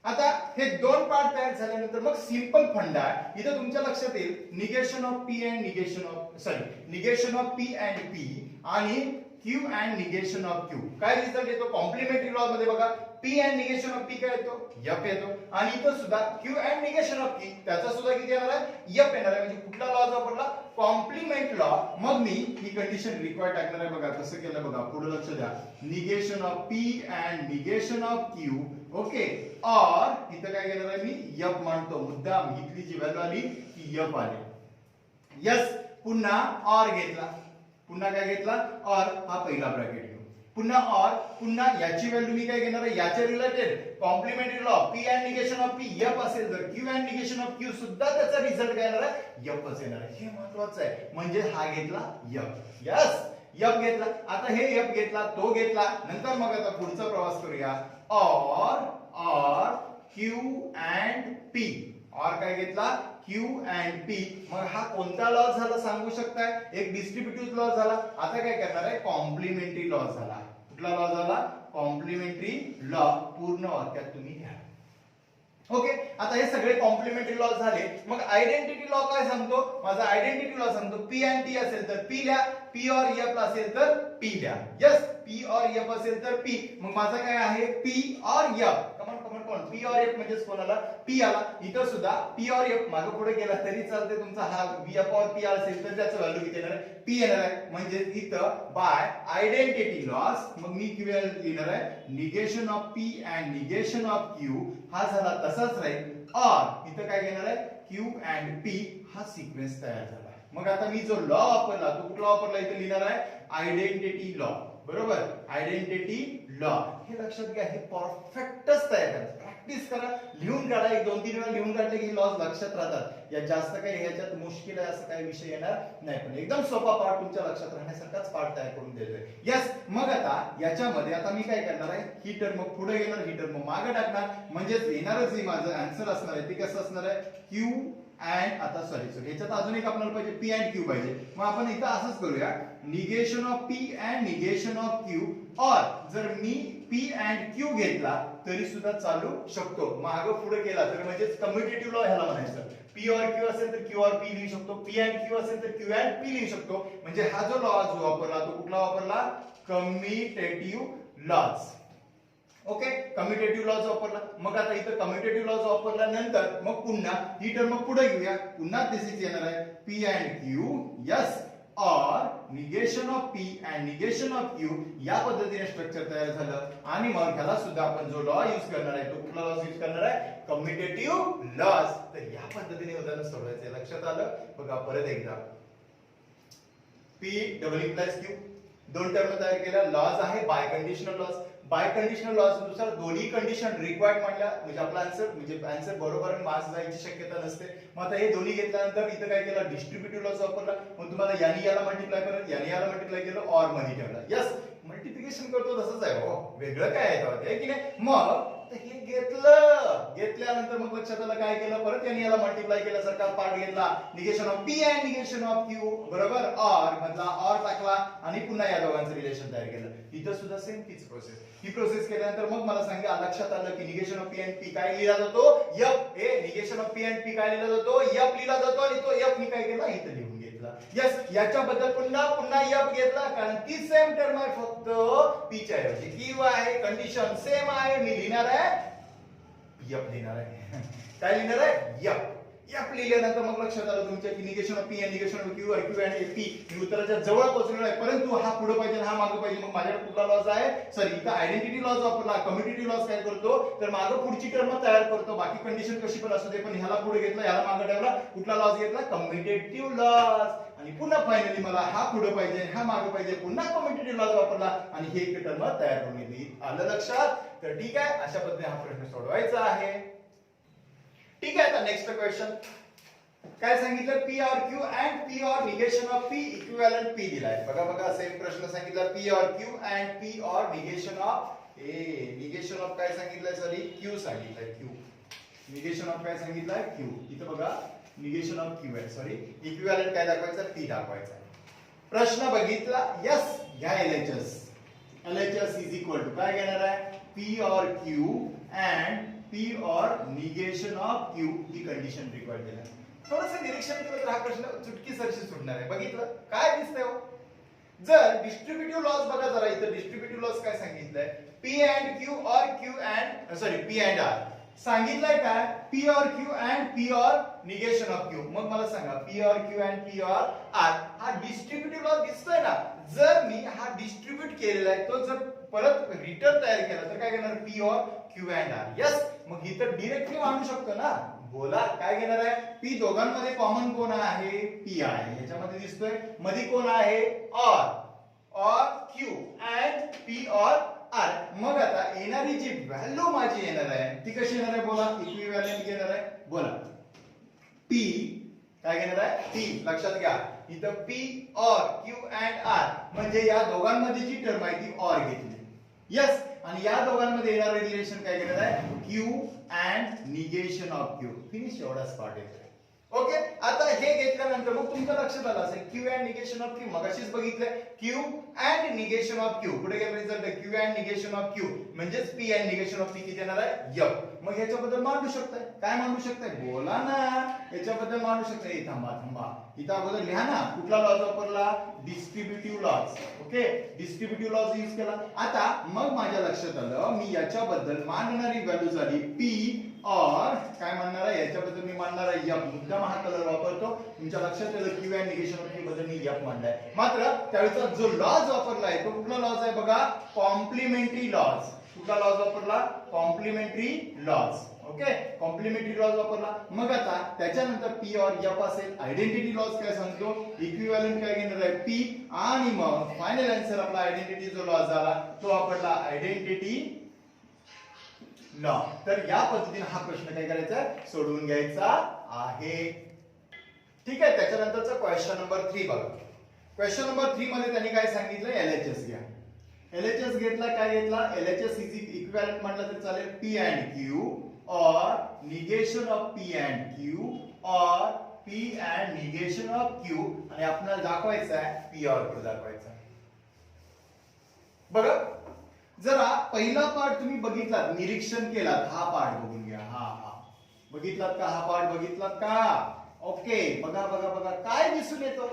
आता हे दोन पार्ट तयार झाल्यानंतर मग सिंपल फंडा इथे तुमच्या लक्षात येईल negation of P and negation of P and P आणि Q and negation of Q. काय रिझल्ट येतो? कॉम्प्लिमेंटरी लॉ मध्ये बघा P and negation of P काय येतो? एफ येतो. आणि इथं सुद्धा Q and negation of P त्याचा सुद्धा किती येणार आहे? एफ येणार आहे. म्हणजे कुठला लॉ वापरला? Complement law. मग मी ही कंडिशन रिक्वायर्ड टाकणार आहे. बघा कसं केलं बघा, पुढे लक्ष द्या. Negation of P and negation of Q. Okay. और इथं काय केलं आहे मी? एफ मांडतो. मुद्दाम इथली जी व्हॅल्यू आली ती एफ आली. यस. पुन्हा और घेतला. पुन्हा काय घेतला? और हा पहिला ब्रॅकेट घेऊ. पुन्हा और पुन्हा याची व्हॅल्यू मी काय घेणार आहे? याच्या related complementary law P and negation of P F असेल तर Q and negation of Q सुद्धा त्याचा रिझल्ट काय येणार आहे? एफ च येणार आहे. हे महत्त्वाचं आहे. म्हणजे हा घेतला एफ. यस. एफ घेतला. आता हे एफ घेतला, तो घेतला. नंतर मग आता पुढचा प्रवास करूया. और क्यू अँड पी. और काय घेतला? Q and P. मग हा कोणता लॉ झाला सांगू शकताय? एक डिस्ट्रीब्युटिव्ह लॉ झाला. आता काय करणार आहे? कॉम्प्लिमेंटरी लॉ झाला. कुठला लॉ झाला? Complementary law. पूर्ण वाक्यात तुम्ही घ्या. ओके. आता हे सगळे कॉम्प्लिमेंटरी लॉ झाले. मग आयडेंटिटी लॉ काय सांगतो? माझा आयडेंटिटी लॉ सांगतो पी अँड टी असेल तर पी लिहा, पी और एफ असेल तर पी लिहा. यस. पी और एफ असेल तर पी. मग माझा काय आहे? पी और एफ. कमॉन पी और एफ म्हणजेच कोणाला? पी आला. इथं सुद्धा पी और एफ मागे पुढे गेला तरी चालते. तुमचा हा एफ और पी असेल तर त्याचं व्हॅल्यू किती येणार आहे? पी येणार आहे. म्हणजे इथं बाय आयडेंटिटी लॉस मग मी किती येणार आहे? Negation of P and negation of Q हा झाला तसाच राहील. और इथं काय घेणार आहे? क्यू अँड पी हा सिक्वेन्स तयार झाला. मग आता मी जो लॉ वापरला तो कुठला वापरला? इथे लिहिणार आहे आयडेंटिटी लॉ. बरोबर. Identity law. हे लक्षात घ्या. हे परफेक्टच तयार करा. प्रॅक्टिस करा. लिहून काढा. एक 2-3 वेळा लिहून काढले की लॉज लक्षात राहतात. या जास्त काही ह्याच्यात मुश्किल आहे असं काही विषय येणार नाही. पण एकदम सोपा पार्ट तुमच्या लक्षात राहण्यासारखाच पार्ट तयार करून देतोय. यस. मग आता याच्यामध्ये आता मी काय करणार आहे? ही टर्म पुढे घेणार, ही टर्म मागे टाकणार. म्हणजेच येणारच जे माझं आन्सर असणार आहे ते कसं असणार आहे? क्यू अँड आता सॉरी ह्याच्यात अजून एक आपल्याला पाहिजे पी अँड क्यू पाहिजे. मग आपण इथं असंच करूया negation of P and negation of Q. और जर मी पी अँड क्यू घेतला तरी सुद्धा चालू शकतो. मागे पुढे केला तर म्हणजे कम्युटेटिव्ह लॉ ह्याला म्हणायचं. पी और क्यू असेल तर क्यू और पी लिहू शकतो. पी अँड क्यू असेल तर क्यू अँड पी लिहू शकतो. म्हणजे हा जो लॉ जो वापरला तो कुठला वापरला? Commutative laws. Okay. Commutative laws वापरला. मग आता इथं कम्युटेटिव्ह लॉज वापरल्यानंतर मग पुन्हा ही टर्म पुढे घेऊया. पुन्हा तशीच येणार आहे पी अँड क्यू. यस. और negation of P and negation of Q या पद्धतीने स्ट्रक्चर तयार झालं. आणि मग ह्याला सुद्धा आपण जो लॉ यूज करणार आहे तो कुठला लॉ यूज करणार आहे? Commutative laws. तर या पद्धतीने उदाहरण सोडवायचं. लक्षात आलं? बघा परत एकदा. P double implies Q. दोन टर्म तयार केल्या. लॉज आहे biconditional laws. Biconditional laws नुसार दोन्ही कंडिशन रिक्वायर्ड मानल्या म्हणजे आपला आन्सर बरोबर आणि मार्क्स जायची शक्यता नसते. मग आता हे दोन्ही घेतल्यानंतर इथं काय केलं? डिस्ट्रीब्युटिव्ह लॉज वापरला. मग तुम्हाला याने याला मल्टिप्लाय करत याने याला मल्टिप्लाय केलं और मध्ये ठेवला. यस. मल्टिप्लिकेशन करतो तसंच आहे. हो वेगळं काय आहे की नाही? मग हे घेतल्यानंतर मग लक्षात आलं काय केलं? परत याने याला मल्टिप्लाय केल्यासारखा पार्ट घेतला. Negation of P and negation of Q. बरोबर. और मधला और टाकला आणि पुन्हा या दोघांचं रिलेशन तयार केलं. इथं सुद्धा सेम तीच प्रोसेस. ही प्रोसेस केल्यानंतर मग मला सांगा लक्षात आलं की negation of P and P काय लिहिला जातो? एफ. हे negation of P and P काय लिहिला जातो? एफ लिहिला जातो. आणि तो एफ मी काय केला? इथं लिहून घेतला. यस. याच्याबद्दल पुन्हा एफ घेतला कारण ती सेम टर्म आहे फक्त पीच्या ऐवजी क्यू आहे. कंडिशन सेम आहे. मी लिहिणार आहे एफ लिहिणार आहे. काय लिहिणार आहे? एफ. एफ लिहिल्यानंतर मग लक्षात आलं तुमच्या की negation of P and negation of Q Q and P मी उत्तराच्या जवळ पोहोचलेलो आहे. परंतु हा पुढे पाहिजे हा मागे पाहिजे. मग माझ्याकडे कुठला लॉज आहे? सॉरी इथं आयडेंटिटी लॉज वापरला. कम्युटेटिव्ह लॉज काय करतो? तर मागे पुढची टर्म तयार करतो. बाकी कंडिशन कशी पण असू दे पण ह्याला पुढे घेतला ह्याला मागे ठेवला. कुठला लॉज घेतला? Commutative laws. आणि पुन्हा फायनली मला हा पुढे पाहिजे हा मागे पाहिजे. पुन्हा कम्युटेटिव्ह लॉज वापरला आणि हे एक टर्म तयार करून घेतली. आलं लक्षात? तर ठीक आहे. अशा पद्धतीने हा प्रश्न सोडवायचा आहे. ठीक आहे. आता नेक्स्ट क्वेश्चन काय सांगितलं? P or Q and P or negation of P equivalent P दिलाय. बघा सेम प्रश्न सांगितला. P or Q and P or negation of negation of काय सांगितलंय? सॉरी क्यू सांगितलंय. क्यू निगेशन ऑफ काय सांगितलंय? क्यू. इथं बघा निगेशन ऑफ क्यू आहे. सॉरी इक्विव्हॅलंट काय दाखवायचं? पी दाखवायचा. प्रश्न बघितला. यस. घ्या LHS. LHS is equal to काय घेणार आहे P or Q and P or negation of Q he condition required केलं. थोडंसं निरीक्षण केलं तर हा प्रश्न चुटकीसरशी सुटणार आहे. बघितलं काय दिसतंय हो? जर डिस्ट्रीब्युटिव्ह लॉस बघा जरा इथं डिस्ट्रीब्युटिव्ह लॉस काय सांगितलंय P and Q or Q and P and R सांगितलंय काय P or Q and P or negation of Q. मग मला सांगा P or Q and P or R हा डिस्ट्रीब्युटिव्ह लॉस दिसतोय ना. जर मी हा डिस्ट्रीब्यूट केलेला आहे तो जर परत रिटर्न तयार केला तर काय घेणार P or Q and R. Yes मग इथं डायरेक्टली मांडू शकतो ना. बोला काय घेणार आहे P दोघांमध्ये कॉमन कोण आहे P आहे. याच्यामध्ये दिसतोय मध्ये कोण आहे or Q and P or R. मग आता येणारी जी व्हॅल्यू माझी येणार आहे ती कशी येणार आहे बोला इक्विव्हॅलेंट घेणार आहे. बोला P काय घेणार आहे P लक्षात घ्या इथं P or Q and R म्हणजे या दोघांमध्ये जी टर्म आहे ती or घेतली. यस आणि या दोघांमध्ये येणारे रिलेशन काय घेणार आहे Q and negation of Q. Finish एवढाच पार्ट येतो. ओके आता हे घेतल्यानंतर मग तुमच्या लक्षात आलं असेल Q and negation of Q मगाशीच बघितलंय Q and negation of Q कुठे गेला result Q and negation of Q म्हणजेच P and negation of P किती येणार आहे F. मग याच्याबद्दल मांडू शकताय काय मांडू शकताय बोला ना याच्याबद्दल मांडू शकताय. थांबा इथं अगोदर लिहा ना कुठला लॉज वापरला distributive laws. Okay distributive laws use केला. आता मग माझ्या लक्षात आलं मी याच्याबद्दल मांडणारी व्हॅल्यू झाली P और काय म्हणणार आहे याच्याबद्दल मी मांडणार आहे F. मुद्दाम हा कलर वापरतो तुमच्या लक्षात आलं Q and negation of Q बद्दल मी F मांडलाय. मात्र त्यावेळेचा जो लॉज वापरलाय तो कुठला लॉज आहे बघा कॉम्प्लिमेंटरी लॉज. कुठला लॉज वापरला complementary laws. Okay complementary laws वापरला. मग आता त्याच्यानंतर P और F असेल. आयडेंटिटी लॉज काय सांगतो इक्विव्हॅलेंट काय घेणार आहे P आणि मग फायनल आन्सर आपला आयडेंटिटी जो लॉज झाला तो वापरला आयडेंटिटी लॉ. तर या पद्धतीने हा प्रश्न काय करायचा सोडवून घ्यायचा आहे. ठीक आहे त्याच्यानंतरचा क्वेश्चन नंबर 3 बघा. क्वेश्चन नंबर 3 मध्ये त्यांनी काय सांगितलं LHS घ्या. LHS घेतला काय घेतला LHS इज इक्विव्हॅलेंट म्हटलं तर चालेल P and Q or negation of P and Q or P and negation of Q आणि आपल्याला दाखवायचं आहे P or Q दाखवायचा. बघा जरा पहिला पार्ट तुम्ही बघितलात निरीक्षण केलात हा पार्ट बघून घ्या. हा बघितलात का हा पार्ट बघितलात का. ओके बघा काय दिसून येतो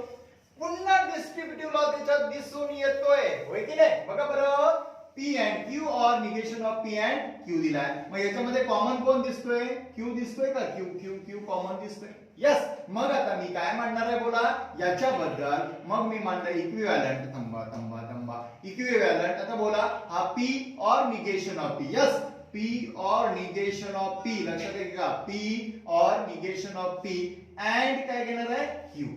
पुन्हा डिस्ट्रीब्युटिव्ह लॉ त्याच्यात दिसून येतोय होय की नाही. बघा बरं P and Q और negation of P and Q दिलाय. मग याच्यामध्ये कॉमन कोण दिसतोय Q दिसतोय का Q कॉमन दिसतोय. यस मग आता मी काय मांडणार आहे बोला याच्याबद्दल मग मी मांडणार इक्विव्हॅलेंट. थांबा इक्विव्हॅलेंट. आता बोला हा P और negation of P. Yes P और निगेशन ऑफ P लक्षात घ्या P और निगेशन ऑफ P and काय घेणार आहे Q.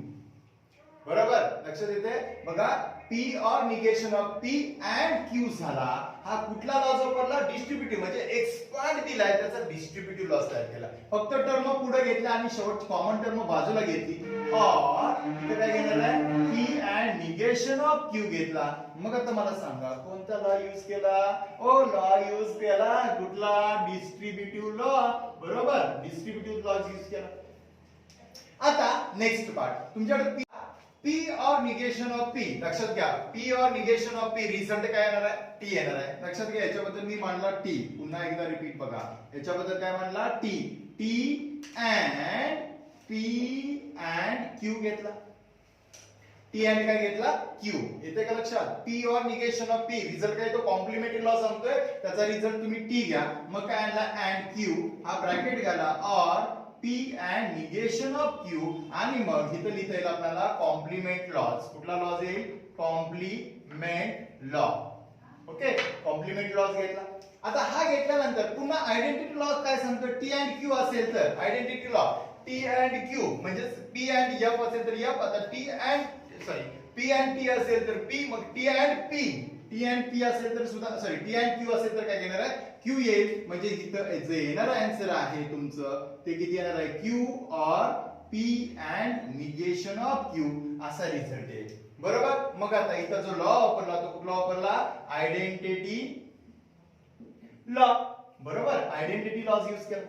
बरोबर लक्षात येते बघा P और negation of P and Q झाला. हा कुठला लॉज वापरला डिस्ट्रीब्युटिव्ह म्हणजे एक्सपांड दिलाय त्याचा डिस्ट्रीब्युटिव्ह लॉस तयार केला. फक्त टर्म पुढे घेतला आणि शेवट कॉमन टर्म बाजूला घेतली और इथे काय घेणार आहे P and negation of Q घेतला. मग आता मला सांगा कोणता लॉ यूज केला लॉ यूज केला कुठला डिस्ट्रीब्युटिव्ह लॉ. बरोबर डिस्ट्रीब्युटिव्ह लॉ यूज केला. आता नेक्स्ट पार्ट तुमच्याकडे P और निगेशन ऑफ P लक्षात घ्या P और निगेशन ऑफ P रिझल्ट काय येणार आहे T येणार आहे. लक्षात घ्या याच्याबद्दल मी मांडला T. पुन्हा एकदा रिपीट बघा याच्याबद्दल काय मांडला T and P and Q घेतला. T and काय घेतला Q. येते का लक्षात P और निगेशन ऑफ P रिझल्ट काय तो कॉम्प्लिमेंटरी लॉ सांगतोय त्याचा रिझल्ट तुम्ही T घ्या. मग काय आणला and Q हा ब्रॅकेट घाला or P and negation of Q आणि मग इथं लिहिता येईल आपल्याला कॉम्प्लिमेंट लॉज. कुठला लॉज येईल complement law. Okay complement laws घेतला. आता हा घेतल्यानंतर पुन्हा आयडेंटिटी लॉ काय सांगतो T and Q असेल तर identity law T and Q म्हणजे P and F असेल तर F. आता P and T असेल तर P मग T and P असेल तर सुद्धा T and Q असेल तर काय घेणार आहे Q येईल. म्हणजे इथं जे येणार आन्सर आहे तुमचं ते किती येणार आहे Q और P and negation of Q असा रिझल्ट येईल. बरोबर मग आता इथं जो लॉ वापरला तो कुठला वापरला आयडेंटिटी लॉ. बरोबर आयडेंटिटी लॉज यूज केला.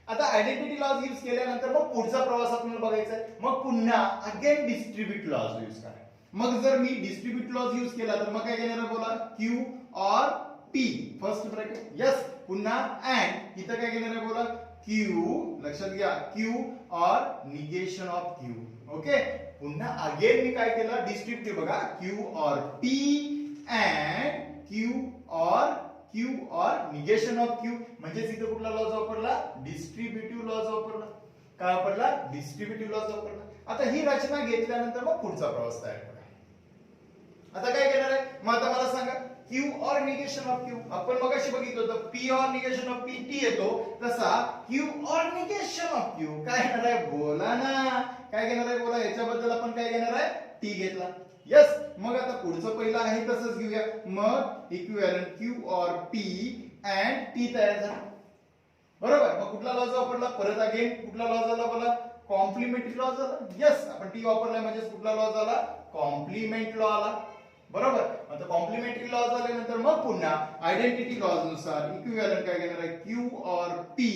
आता आयडेंटिटी लॉज यूज केल्यानंतर मग पुढचा प्रवास आपल्याला बघायचा आहे. मग पुन्हा अगेन डिस्ट्रीब्यूट लॉज यूज करा. मग जर मी डिस्ट्रीब्यूट लॉज यूज केला तर मग काय घेणार बोला क्यू और पी फर्स्ट ब्रॅकेट यस पुन्हा अँड इथं काय घेणार आहे बोला क्यू लक्षात घ्या क्यू और निगेशन ऑफ क्यू ओके पुन्हा अगेन मी काय केलं डिस्क्रिप्टिव्ह बघा क्यू और पी अँड क्यू और निगेशन ऑफ क्यू म्हणजे इथं कुठला लॉज वापरला डिस्ट्रीब्युटिव्ह लॉज वापरला काय वापरला डिस्ट्रीब्युटिव्ह लॉज वापरला आता ही रचना घेतल्यानंतर मग पुढचा प्रवास तयार करा आता काय घेणार आहे मग आता मला सांगा क्यू और निगेशन ऑफ क्यू आपण मगाशी बघितलं होतं P or negation of P T येतो तसा क्यू और निगेशन ऑफ क्यू काय घेणार आहे बोला ना काय घेणार आहे बोला याच्याबद्दल आपण काय घेणार आहे टी घेतला यस मग आता पुढचं पहिलं आहे तसंच घेऊया मग इक्विव्हॅलंट क्यू और पी अँड टी तयार झाला बरोबर मग कुठला लॉज वापरला परत अगेन कुठला लॉज आला बोला कॉम्प्लिमेंटरी लॉज आला यस आपण टी वापरला म्हणजे कुठला लॉज आला कॉम्प्लिमेंट लॉ आला बरोबर आता कॉम्प्लिमेंटरी लॉज आल्यानंतर मग पुन्हा आयडेंटिटी लॉज नुसार इक्विव्हॅलंट काय घेणार आहे क्यू और पी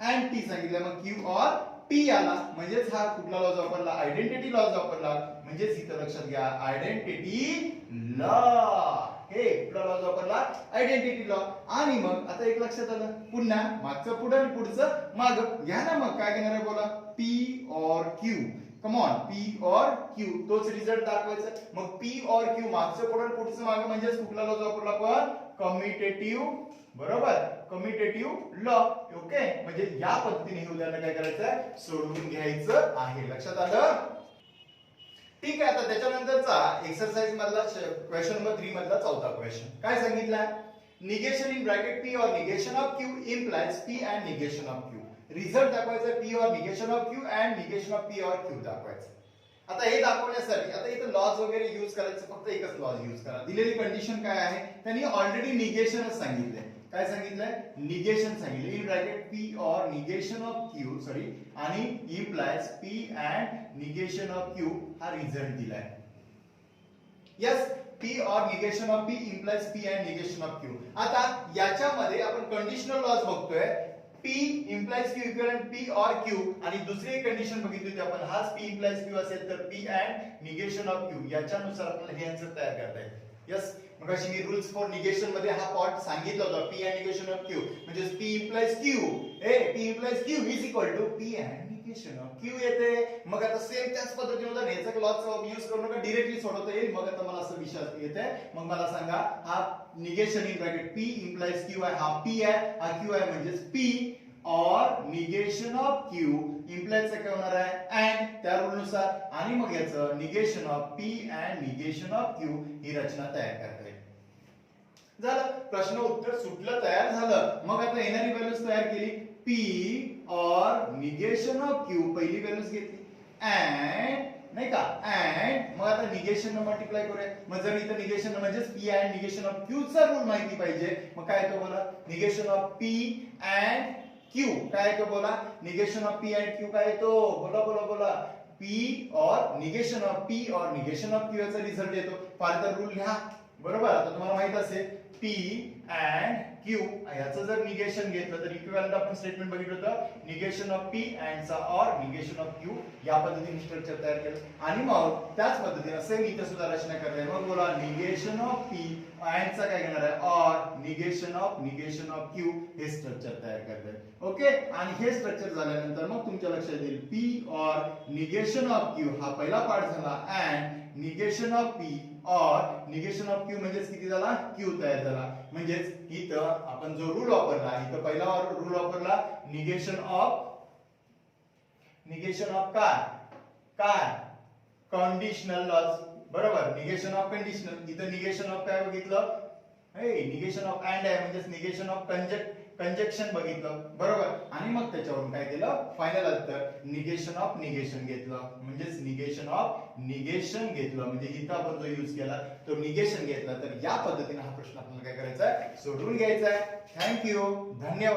अँड टी सांगितलं मग क्यू और पी आला म्हणजेच हा कुठला लॉज वापरला आयडेंटिटी लॉज वापरला म्हणजेच इथं लक्षात घ्या आयडेंटिटी लॉ हे कुठला लॉज वापरला आयडेंटिटी लॉ आणि मग आता एक लक्षात आलं पुन्हा मागचं पुढे आणि पुढचं माग घ्या ना मग काय घेणार आहे बोला P or Q come on P or Q तोच रिझल्ट दाखवायचा मग पी और क्यू मागचं पुढे पुढचं माग म्हणजेच कुठला लॉज वापरला आपण कम्युटेटिव्ह बरोबर कम्युटेटिव्ह लॉ ओके म्हणजे या पद्धतीने हे उदाहरण काय करायचं सोडवून घ्यायचं आहे लक्षात आलं ठीक आहे आता त्याच्यानंतरचा एक्सरसाइज मधला क्वेश्चन नंबर 3 मधला चौथा क्वेश्चन काय सांगितलं negation in bracket P or negation of Q implies P and negation of Q result दाखवायचा P or negation of Q and negation of P or Q दाखवायचं आता हे दाखवण्यासाठी आता इथं लॉज वगैरे यूज करायचं फक्त एकच लॉज यूज करा दिलेली कंडिशन काय आहे त्यांनी ऑलरेडी निगेशनच सांगितलंय काय सांगितलंय निगेशन सांगितलं in bracket P or negation of Q sorry आणि implies P and negation of Q हा रिझल्ट दिलाय yes P or negation of P implies P and negation of Q आता याच्यामध्ये आपण कंडिशनल लॉज बघतोय P implies Q equivalent P or Q आणि दुसरी condition बघितली होती आपण हाच P implies Q असेल तर P and negation of Q याच्यानुसार आपल्याला हे आन्सर तयार करता येईल यस मग अशी मी रूल्स फॉर निगेशन मध्ये हा पार्ट सांगितला होता P and negation of Q म्हणजे P implies Q P implies Q is equal to P and negation of Q येते मग आता सेम त्याच पद्धतीने होता ह्याचा लॉचा यूज करू नका डायरेक्टली सोडवता येईल मग आता मला असं विचार येते मग मला सांगा हा negation in bracket P implies Q आहे हा P आहे हा Q आहे म्हणजे P और निगेशन ऑफ Q इम्प्लाइज काय होणार आहे अँड त्या रूल नुसार आणि मग याचं negation of P and negation of Q ही रचना तयार करता येईल झालं प्रश्न उत्तर सुटलं तयार झालं मग आता येणारी व्हॅल्यूज तयार केली P और निगेशन ऑफ Q पहिली व्हॅल्यूज घेतली अँड नाही का अँड मग आता निगेशन मल्टिप्लाय करूया मग जर इथं निगेशन म्हणजेच P and negation of Q चा रूल माहिती पाहिजे मग काय येतो बोला negation of P and Q काय येतो बोला negation of P and Q काय येतो बोला बोला बोला P और निगेशन ऑफ P और निगेशन ऑफ Q याचा रिझल्ट येतो फार्दर रूल लिहा बरोबर आता तुम्हाला माहित असेल P अँड Q याचं जर निगेशन घेतलं तर इक्विव्हॅलंट आपण स्टेटमेंट बघितलं होतं निगेशन ऑफ P अँड चा और निगेशन ऑफ Q या पद्धतीने स्ट्रक्चर तयार केलं आणि मग त्याच पद्धतीने सेम इथे सुद्धा रचना करताय मग बोला निगेशन ऑफ P अँड चा काय घेणार आहे और निगेशन ऑफ Q हे स्ट्रक्चर तयार करताय ओके आणि हे स्ट्रक्चर झाल्यानंतर मग तुमच्या लक्षात येईल P और निगेशन ऑफ Q हा पहिला पार्ट झाला अँड निगेशन ऑफ P और निगेशन ऑफ Q म्हणजेच किती झाला Q तयार झाला म्हणजेच इथं आपण जो रूल वापरला इथं पहिला रूल वापरला निगेशन ऑफ काय कंडिशनल लॉज बरोबर निगेशन ऑफ कंडिशनल इथं निगेशन ऑफ काय बघितलं निगेशन ऑफ अँड आहे म्हणजेच निगेशन ऑफ कंजक्शन बघितलं बरोबर आणि मग त्याच्यावरून काय केलं फायनल उत्तर निगेशन ऑफ निगेशन घेतलं म्हणजेच निगेशन ऑफ निगेशन घेतलं म्हणजे इथं आपण जो यूज केला तो निगेशन घेतला तर या पद्धतीने हा प्रश्न आपल्याला काय करायचा आहे सोडवून घ्यायचा आहे थँक्यू धन्यवाद